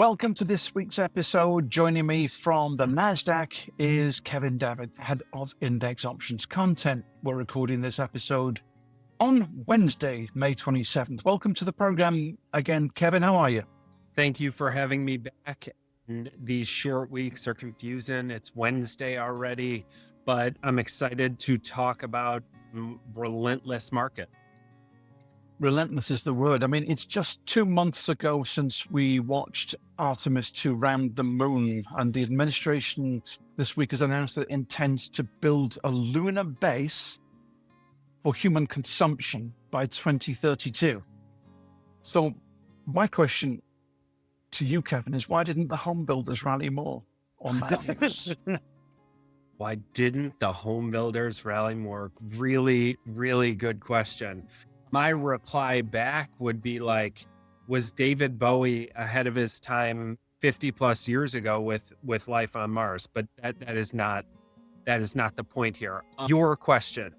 Welcome to this week's episode. Joining me from the Nasdaq is Kevin Davitt, Head of Index Options Content. We're recording this episode on Wednesday, May 27th. Welcome to the program again, Kevin. How are you? Thank you for having me back. And these short weeks are confusing. It's Wednesday already, but I'm excited to talk about relentless market. Relentless is the word. I mean, it's just 2 months ago since we watched Artemis 2 round the moon, and the administration this week has announced that it intends to build a lunar base for human consumption by 2032. So my question to you, Kevin, is why didn't the home builders rally more on that news? Why didn't the home builders rally more? Really, really good question. My reply back would be like, was David Bowie ahead of his time 50 plus years ago with life on Mars? But that is not the point here. Your question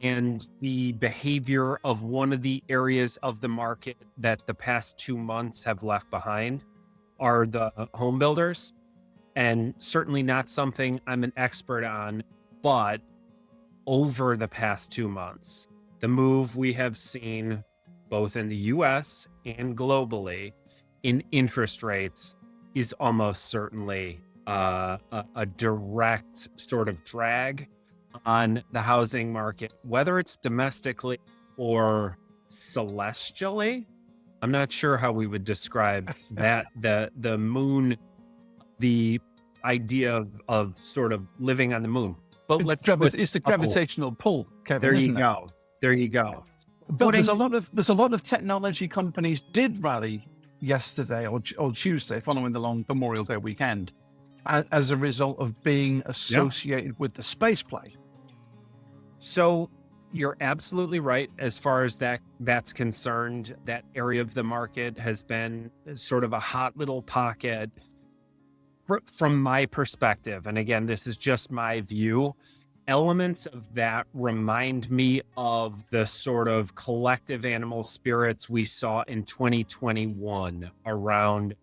and the behavior of one of the areas of the market that the past 2 months have left behind are the home builders, and certainly not something I'm an expert on, but over the past 2 months, the move we have seen both in the US and globally in interest rates is almost certainly a direct sort of drag on the housing market, whether it's domestically or celestially. I'm not sure how we would describe that, the moon, the idea of sort of living on the moon. But It's the gravitational pull, Kevin. There you go. But there's a lot of technology companies did rally yesterday or Tuesday, following the long Memorial Day weekend, as a result of being associated with the space play. So you're absolutely right as far as that's concerned. That area of the market has been sort of a hot little pocket from my perspective. And again, this is just my view. Elements of that remind me of the sort of collective animal spirits we saw in 2021 around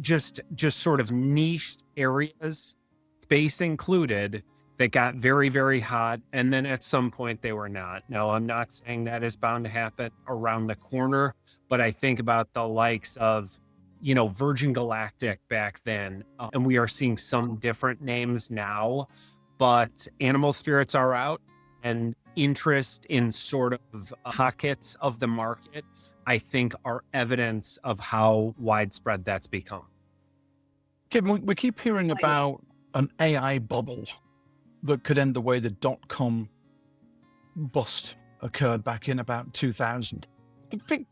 just sort of niche areas, space included, that got very, very hot. And then at some point they were not. Now, I'm not saying that is bound to happen around the corner, but I think about the likes of, Virgin Galactic back then. And we are seeing some different names now. But animal spirits are out, and interest in sort of pockets of the market, I think, are evidence of how widespread that's become. Kevin, we keep hearing about an AI bubble that could end the way the dot-com bust occurred back in about 2000. The big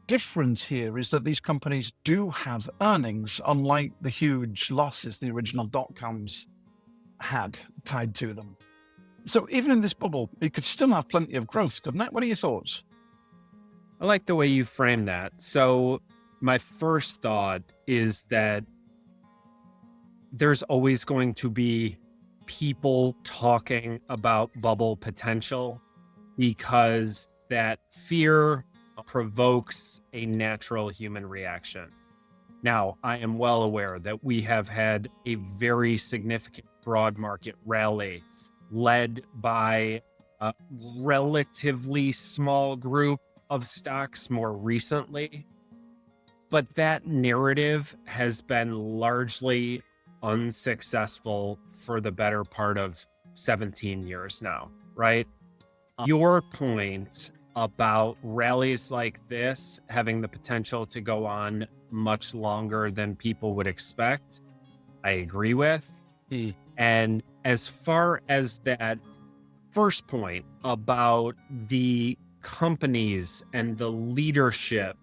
difference here is that these companies do have earnings, unlike the huge losses the original dot-coms had tied to them. So even in this bubble, it could still have plenty of growth, couldn't it? What are your thoughts? I like the way you frame that. So my first thought is that there's always going to be people talking about bubble potential because that fear provokes a natural human reaction. Now, I am well aware that we have had a very significant broad market rally led by a relatively small group of stocks more recently. But that narrative has been largely unsuccessful for the better part of 17 years now, right? Your point about rallies like this having the potential to go on much longer than people would expect, I agree with. And as far as that first point about the companies and the leadership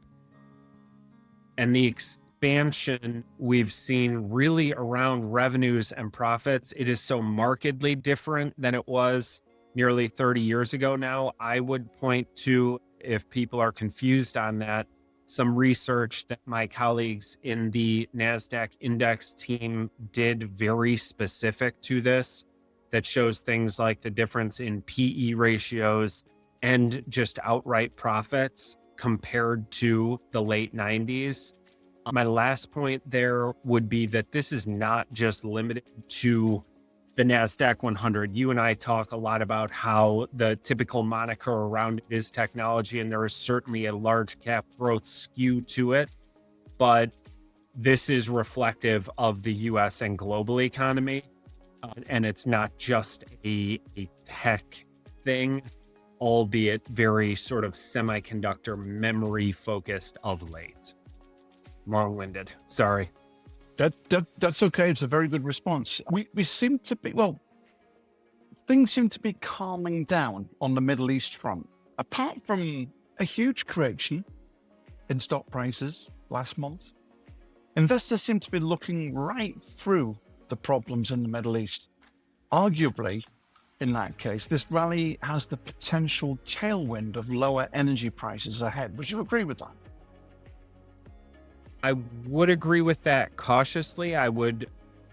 and the expansion we've seen really around revenues and profits, it is so markedly different than it was nearly 30 years ago now. I would point to, if people are confused on that, some research that my colleagues in the Nasdaq index team did very specific to this, that shows things like the difference in PE ratios and just outright profits compared to the late 90s. My last point there would be that this is not just limited to the Nasdaq 100. You and I talk a lot about how the typical moniker around it is technology, and there is certainly a large cap growth skew to it. But this is reflective of the US and global economy. And it's not just a tech thing, albeit very sort of semiconductor memory focused of late. Long-winded, sorry. That's okay. It's a very good response. We seem to be, well, things seem to be calming down on the Middle East front. Apart from a huge correction in stock prices last month, investors seem to be looking right through the problems in the Middle East. Arguably, in that case, this rally has the potential tailwind of lower energy prices ahead. Would you agree with that? I would agree with that cautiously. I would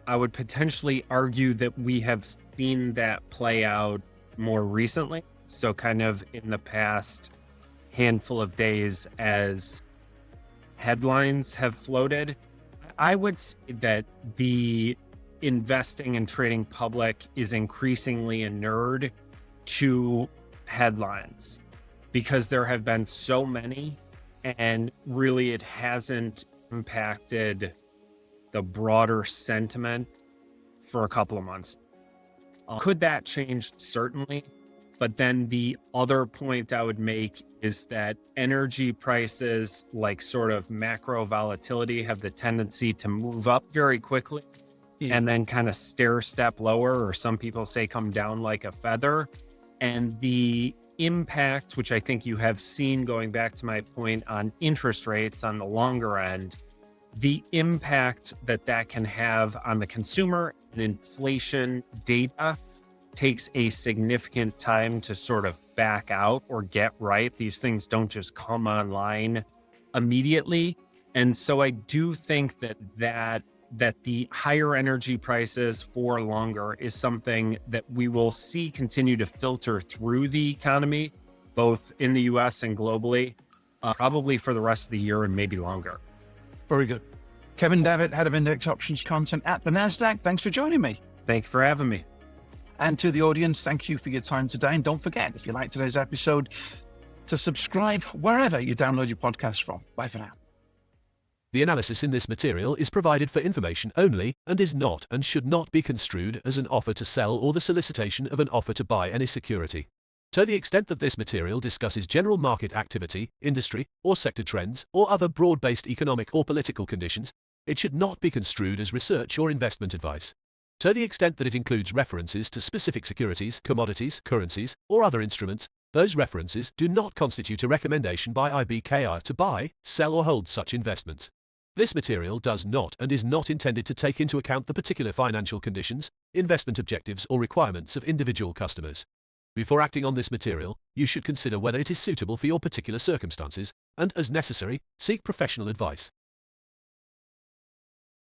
potentially argue that we have seen that play out more recently. So kind of in the past handful of days as headlines have floated. I would say that the investing and trading public is increasingly inured to headlines because there have been so many, and really it hasn't impacted the broader sentiment for a couple of months. Could that change? Certainly. But then the other point I would make is that energy prices, like sort of macro volatility, have the tendency to move up very quickly and then kind of stair step lower, or some people say come down like a feather. And the impact, which I think you have seen going back to my point on interest rates on the longer end, the impact that can have on the consumer and inflation data takes a significant time to sort of back out or get right. These things don't just come online immediately. And so I do think that the higher energy prices for longer is something that we will see continue to filter through the economy, both in the US and globally, probably for the rest of the year and maybe longer. Very good. Kevin Davitt, Head of Index Options Content at the Nasdaq. Thanks for joining me. Thank you for having me. And to the audience, thank you for your time today. And don't forget, if you like today's episode, to subscribe wherever you download your podcast from. Bye for now. The analysis in this material is provided for information only and is not and should not be construed as an offer to sell or the solicitation of an offer to buy any security. To the extent that this material discusses general market activity, industry, or sector trends, or other broad-based economic or political conditions, it should not be construed as research or investment advice. To the extent that it includes references to specific securities, commodities, currencies, or other instruments, those references do not constitute a recommendation by IBKR to buy, sell, or hold such investments. This material does not and is not intended to take into account the particular financial conditions, investment objectives, or requirements of individual customers. Before acting on this material, you should consider whether it is suitable for your particular circumstances and, as necessary, seek professional advice.